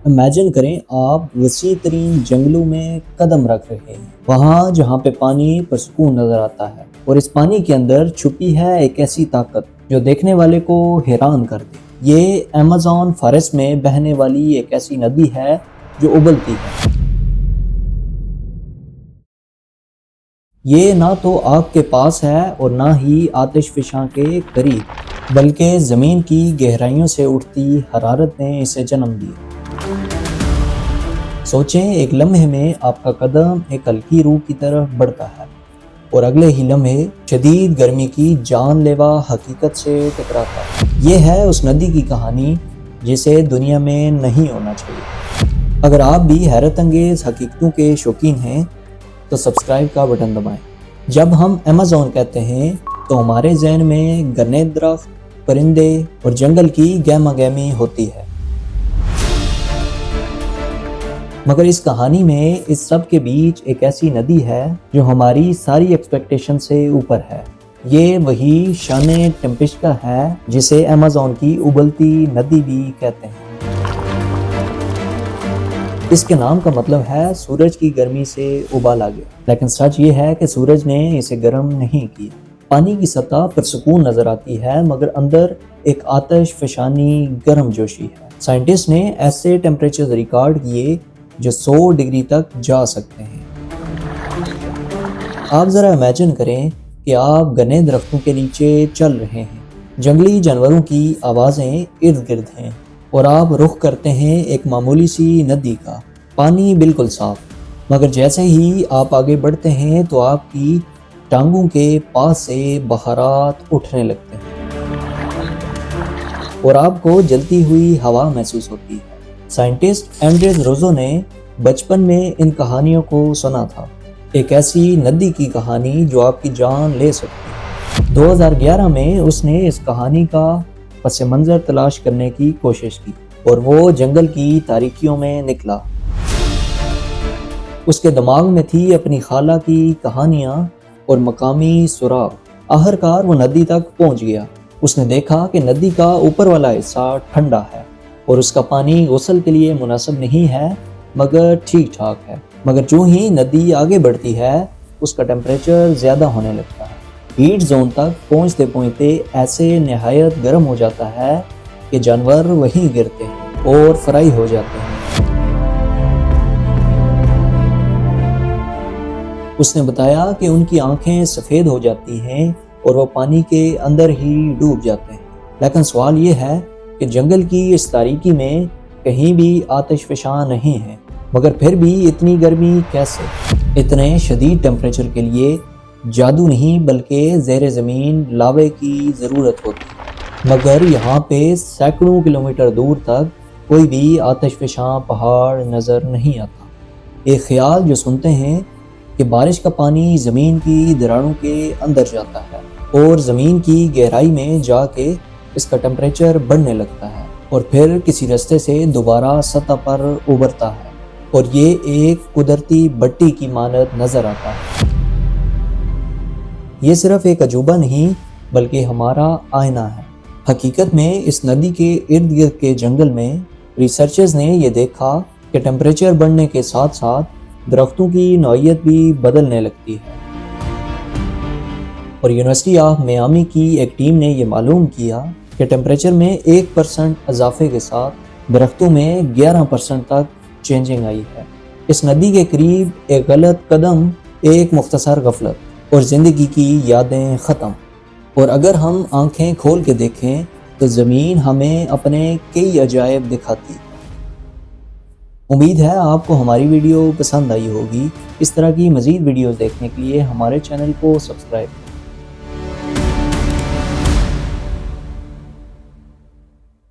Imagine کریں آپ وسیع ترین جنگلوں میں قدم رکھ رہے ہیں، وہاں جہاں پہ پانی پرسکون نظر آتا ہے، اور اس پانی کے اندر چھپی ہے ایک ایسی طاقت جو دیکھنے والے کو حیران کر دے۔ یہ ایمیزون فارسٹ میں بہنے والی ایک ایسی ندی ہے جو ابلتی ہے۔ یہ نہ تو آگ کے پاس ہے اور نہ ہی آتش فشاں کے قریب، بلکہ زمین کی گہرائیوں سے اٹھتی حرارت نے اسے جنم دیا۔ سوچیں، ایک لمحے میں آپ کا قدم ایک ہلکی روح کی طرف بڑھتا ہے اور اگلے ہی لمحے شدید گرمی کی جان لیوا حقیقت سے ٹکراتا ہے۔ یہ ہے اس ندی کی کہانی جسے دنیا میں نہیں ہونا چاہیے۔ اگر آپ بھی حیرت انگیز حقیقتوں کے شوقین ہیں تو سبسکرائب کا بٹن دبائیں۔ جب ہم ایمیزون کہتے ہیں تو ہمارے ذہن میں گھنے درخت، پرندے اور جنگل کی گہما گہمی ہوتی ہے، مگر اس کہانی میں اس سب کے بیچ ایک ایسی ندی ہے جو ہماری ساری ایکسپیکٹیشن سے اوپر ہے۔ یہ وہی شان ٹمپشکا ہے جسے ایمیزون کی ابلتی ندی بھی کہتے ہیں۔ اس کے نام کا مطلب ہے سورج کی گرمی سے ابالا گیا، لیکن سچ یہ ہے کہ سورج نے اسے گرم نہیں کیا۔ پانی کی سطح پرسکون نظر آتی ہے، مگر اندر ایک آتش فشانی گرم جوشی ہے۔ سائنٹسٹ نے ایسے ٹیمپریچر ریکارڈ کیے جو 100 ڈگری تک جا سکتے ہیں۔ آپ ذرا امیجن کریں کہ آپ گھنے درختوں کے نیچے چل رہے ہیں، جنگلی جانوروں کی آوازیں ارد گرد ہیں، اور آپ رخ کرتے ہیں ایک معمولی سی ندی کا، پانی بالکل صاف، مگر جیسے ہی آپ آگے بڑھتے ہیں تو آپ کی ٹانگوں کے پاس سے بخارات اٹھنے لگتے ہیں اور آپ کو جلتی ہوئی ہوا محسوس ہوتی ہے۔ سائنٹسٹ اینڈریز روزو نے بچپن میں ان کہانیوں کو سنا تھا، ایک ایسی ندی کی کہانی جو آپ کی جان لے سکتی ہے۔ 2011 میں اس نے اس کہانی کا پس منظر تلاش کرنے کی کوشش کی اور وہ جنگل کی تاریکیوں میں نکلا۔ اس کے دماغ میں تھی اپنی خالہ کی کہانیاں اور مقامی سراغ۔ آخرکار وہ ندی تک پہنچ گیا۔ اس نے دیکھا کہ ندی کا اوپر والا حصہ ٹھنڈا ہے اور اس کا پانی غسل کے لیے مناسب نہیں ہے، مگر ٹھیک ٹھاک ہے۔ مگر جو ہی ندی آگے بڑھتی ہے اس کا ٹیمپریچر زیادہ ہونے لگتا ہے۔ ہیٹ زون تک پہنچتے پہنچتے ایسے نہایت گرم ہو جاتا ہے کہ جانور وہیں گرتے ہیں اور فرائی ہو جاتے ہیں۔ اس نے بتایا کہ ان کی آنکھیں سفید ہو جاتی ہیں اور وہ پانی کے اندر ہی ڈوب جاتے ہیں۔ لیکن سوال یہ ہے کہ جنگل کی اس تاریکی میں کہیں بھی آتش فشاں نہیں ہے، مگر پھر بھی اتنی گرمی کیسے؟ اتنے شدید ٹیمپریچر کے لیے جادو نہیں بلکہ زیر زمین لاوے کی ضرورت ہوتی ہے، مگر یہاں پہ سینکڑوں کلومیٹر دور تک کوئی بھی آتش فشاں پہاڑ نظر نہیں آتا۔ ایک خیال جو سنتے ہیں کہ بارش کا پانی زمین کی دراڑوں کے اندر جاتا ہے اور زمین کی گہرائی میں جا کے اس کا ٹیمپریچر بڑھنے لگتا ہے اور پھر کسی رستے سے دوبارہ سطح پر ابھرتا ہے، اور یہ ایک قدرتی بٹی کی مانند نظر آتا ہے۔ یہ صرف ایک عجوبہ نہیں بلکہ ہمارا آئینہ ہے۔ حقیقت میں اس ندی کے ارد گرد کے جنگل میں ریسرچرز نے یہ دیکھا کہ ٹیمپریچر بڑھنے کے ساتھ ساتھ درختوں کی نوعیت بھی بدلنے لگتی ہے، اور یونیورسٹی آف میامی کی ایک ٹیم نے یہ معلوم کیا کہ ٹیمپریچر میں 1% اضافے کے ساتھ درختوں میں 11% تک چینجنگ آئی ہے۔ اس ندی کے قریب ایک غلط قدم، ایک مختصر غفلت، اور زندگی کی یادیں ختم۔ اور اگر ہم آنکھیں کھول کے دیکھیں تو زمین ہمیں اپنے کئی عجائب دکھاتی ہے۔ امید ہے آپ کو ہماری ویڈیو پسند آئی ہوگی۔ اس طرح کی مزید ویڈیوز دیکھنے کے لیے ہمارے چینل کو سبسکرائب کریں۔